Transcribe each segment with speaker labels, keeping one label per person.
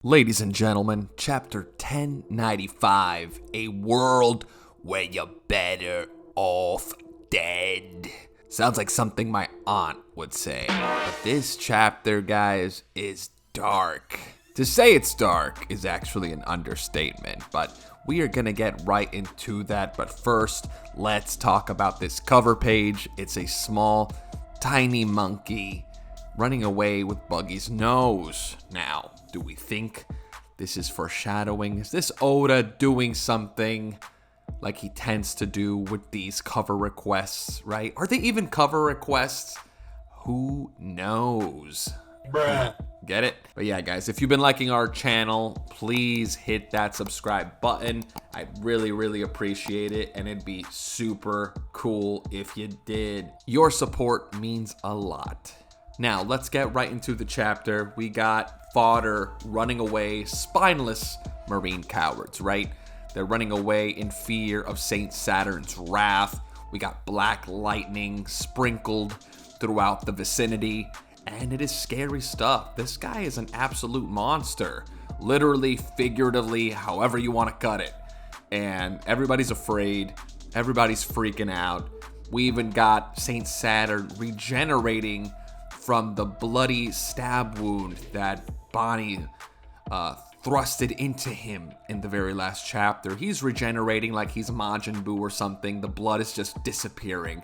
Speaker 1: Ladies and gentlemen, chapter 1095, a world where you're better off dead. Sounds like something my aunt would say. But this chapter, guys, is dark. To say it's dark is actually an understatement, but we are gonna get right into that. But first, let's talk about this cover page. It's a small, tiny monkey running away with Buggy's nose. Now, do we think this is foreshadowing? Is this Oda doing something like he tends to do with these cover requests, right? Are they even cover requests? Who knows?
Speaker 2: Bruh.
Speaker 1: Get it? But yeah, guys, if you've been liking our channel, please hit that subscribe button. I'd really appreciate it, and it'd be super cool if you did. Your support means a lot. Now, let's get right into the chapter. We got fodder running away, spineless marine cowards, right? They're running away in fear of Saint Saturn's wrath. We got black lightning sprinkled throughout the vicinity, and it is scary stuff. This guy is an absolute monster. Literally, figuratively, however you want to cut it. And everybody's afraid. Everybody's freaking out. We even got Saint Saturn regenerating from the bloody stab wound that Bonnie thrusted into him in the very last chapter. He's regenerating like he's Majin Buu or something. The blood is just disappearing.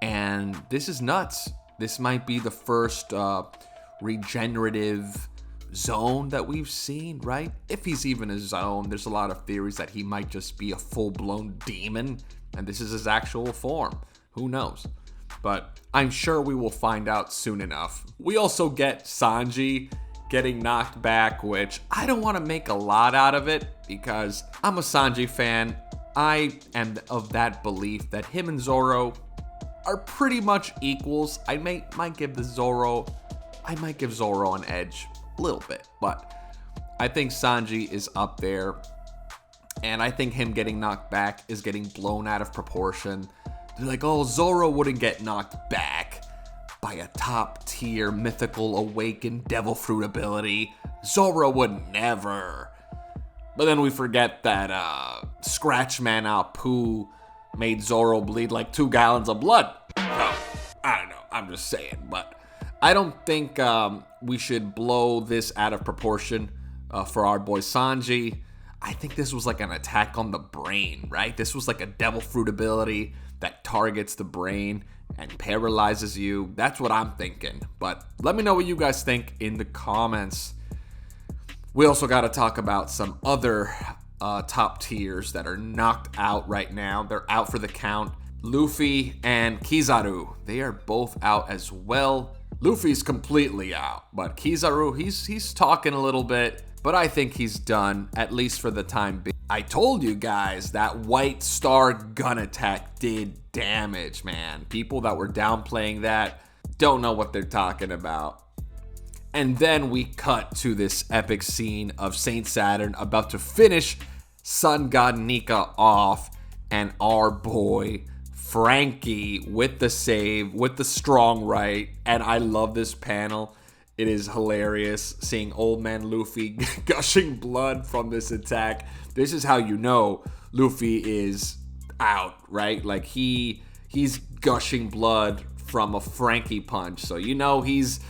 Speaker 1: And this is nuts. This might be the first regenerative zone that we've seen, right? If he's even a zone, there's a lot of theories that he might just be a full-blown demon, and this is his actual form. Who knows? But I'm sure we will find out soon enough. We also get Sanji getting knocked back, which I don't want to make a lot out of it because I'm a Sanji fan. I am of that belief that him and Zoro are pretty much equals. I might give Zoro an edge a little bit, but I think Sanji is up there, and I think him getting knocked back is getting blown out of proportion. They're like, oh, Zoro wouldn't get knocked back by a top tier mythical awakened devil fruit ability. Zoro would never. But then we forget that Scratchman Apu made Zoro bleed like 2 gallons of blood. So, I don't know. I'm just saying. But I don't think we should blow this out of proportion for our boy Sanji. I think this was like an attack on the brain, right? This was like a devil fruit ability that targets the brain and paralyzes you. That's what I'm thinking. But let me know what you guys think in the comments. We also got to talk about some other top tiers that are knocked out right now. They're out for the count. Luffy and Kizaru, they are both out as well. Luffy's completely out, but Kizaru, he's talking a little bit, but I think he's done, at least for the time being. I told you guys that White Star gun attack did damage, man. People that were downplaying that don't know what they're talking about. And then we cut to this epic scene of Saint Saturn about to finish Sun God Nika off, and our boy Franky with the save, with the strong right. And I love this panel. It is hilarious seeing old man Luffy gushing blood from this attack. This is how you know Luffy is out, right? Like he's gushing blood from a Franky punch. So you know he's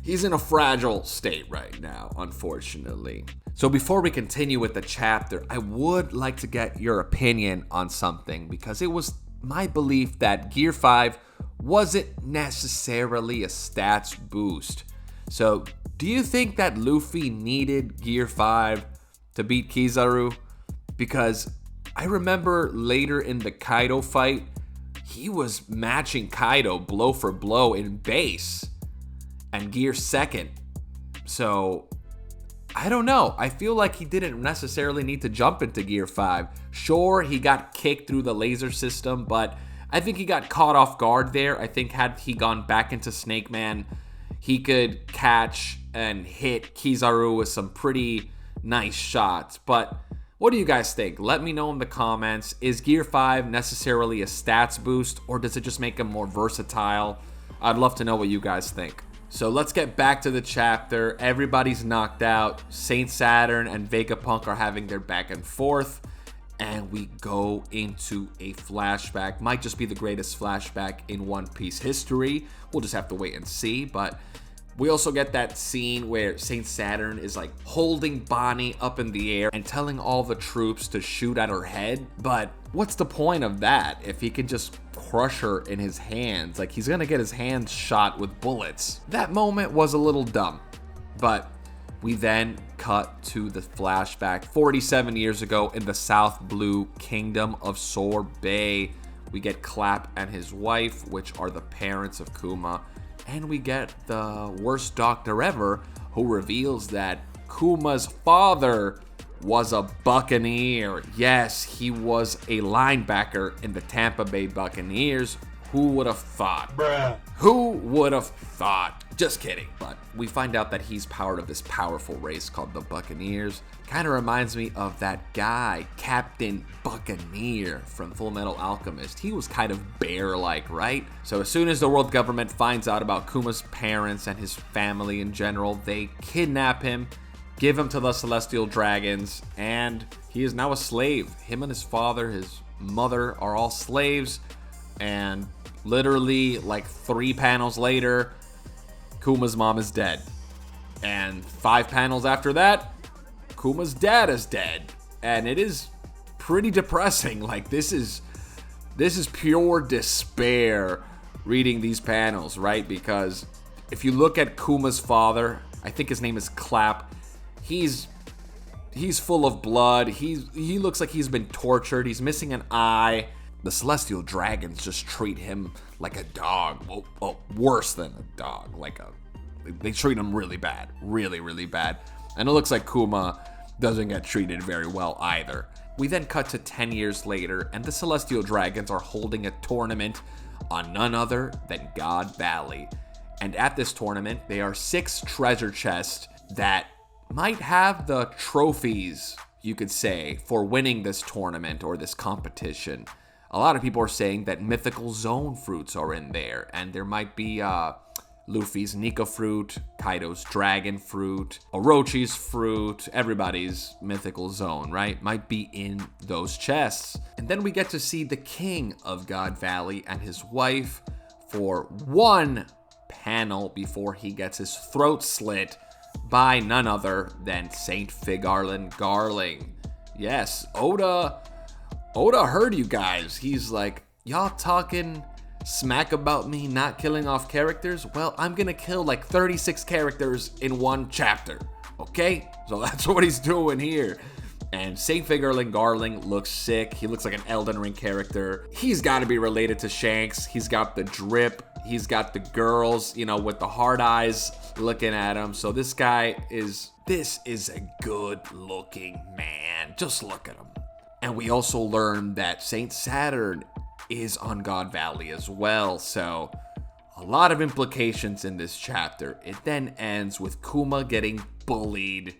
Speaker 1: in a fragile state right now, unfortunately. So before we continue with the chapter, I would like to get your opinion on something, because it was my belief that Gear 5 wasn't necessarily a stats boost. So, do you think that Luffy needed Gear 5 to beat Kizaru? Because I remember later in the Kaido fight, he was matching Kaido blow for blow in base and Gear 2nd. So, I don't know. I feel like he didn't necessarily need to jump into Gear 5. Sure, he got kicked through the laser system, but I think he got caught off guard there. I think had he gone back into Snake Man, he could catch and hit Kizaru with some pretty nice shots. But what do you guys think? Let me know in the comments. Is Gear 5 necessarily a stats boost, or does it just make him more versatile? I'd love to know what you guys think. So let's get back to the chapter. Everybody's knocked out. Saint Saturn and Vegapunk are having their back and forth. And we go into a flashback. Might just be the greatest flashback in One Piece history. We'll just have to wait and see. But we also get that scene where Saint Saturn is like holding Bonnie up in the air and telling all the troops to shoot at her head. But what's the point of that if he can just crush her in his hands? Like, he's gonna get his hands shot with bullets. That moment was a little dumb. But we then cut to the flashback 47 years ago in the South Blue Kingdom of Sorbet. We get Clap and his wife, which are the parents of Kuma. And we get the worst doctor ever, who reveals that Kuma's father was a Buccaneer. Yes, he was a linebacker in the Tampa Bay Buccaneers. Who would have thought? Bruh. Who would have thought? Just kidding. But we find out that he's part of this powerful race called the Buccaneers. Kind of reminds me of that guy, Captain Buccaneer from Full Metal Alchemist. He was kind of bear-like, right? So as soon as the world government finds out about Kuma's parents and his family in general, they kidnap him, give him to the Celestial Dragons, and he is now a slave. Him and his father, his mother, are all slaves. And literally, like 3 panels later, Kuma's mom is dead. And 5 panels after that, Kuma's dad is dead. And it is pretty depressing. Like, this is pure despair reading these panels, right? Because if you look at Kuma's father, I think his name is Clap, he's full of blood. He looks like he's been tortured. He's missing an eye. The Celestial Dragons just treat him like a dog. Well, worse than a dog. They treat him really bad. Really, really bad. And it looks like Kuma doesn't get treated very well either. We then cut to 10 years later, and the Celestial Dragons are holding a tournament on none other than God Valley. And at this tournament, there are 6 treasure chests that might have the trophies, you could say, for winning this tournament or this competition. A lot of people are saying that mythical zone fruits are in there, and there might be Luffy's Nika fruit, Kaido's dragon fruit, Orochi's fruit, everybody's mythical zone, right? Might be in those chests. And then we get to see the king of God Valley and his wife for 1 panel before he gets his throat slit by none other than Saint Figarland Garling. Yes, Oda heard you guys. He's like, y'all talking smack about me not killing off characters? Well, I'm gonna kill like 36 characters in 1 chapter, okay? So that's what he's doing here. And Saint Figarland Garling looks sick. He looks like an Elden Ring character. He's got to be related to Shanks. He's got the drip. He's got the girls, with the hard eyes looking at him. So this is a good looking man. Just look at him. And we also learn that Saint Saturn is on God Valley as well. So a lot of implications in this chapter. It then ends with Kuma getting bullied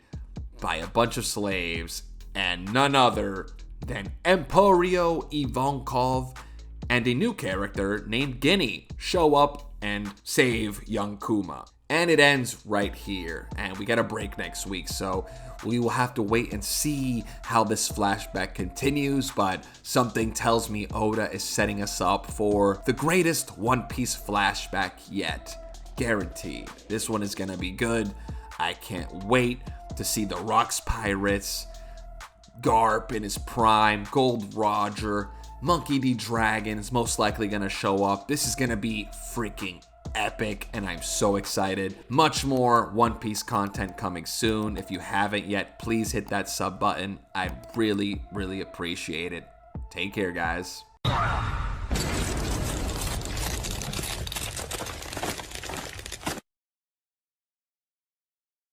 Speaker 1: by a bunch of slaves and none other than Emporio Ivankov and a new character named Guinea show up and save young Kuma. And it ends right here. And we got a break next week, so we will have to wait and see how this flashback continues. But something tells me Oda is setting us up for the greatest One Piece flashback yet. Guaranteed. This one is gonna be good. I can't wait to see the Rocks Pirates, Garp in his prime, Gold Roger, Monkey D. Dragon is most likely gonna show up. This is gonna be freaking epic, and I'm so excited. Much more One Piece content coming soon. If you haven't yet, please hit that sub button. I really, really appreciate it. Take care, guys.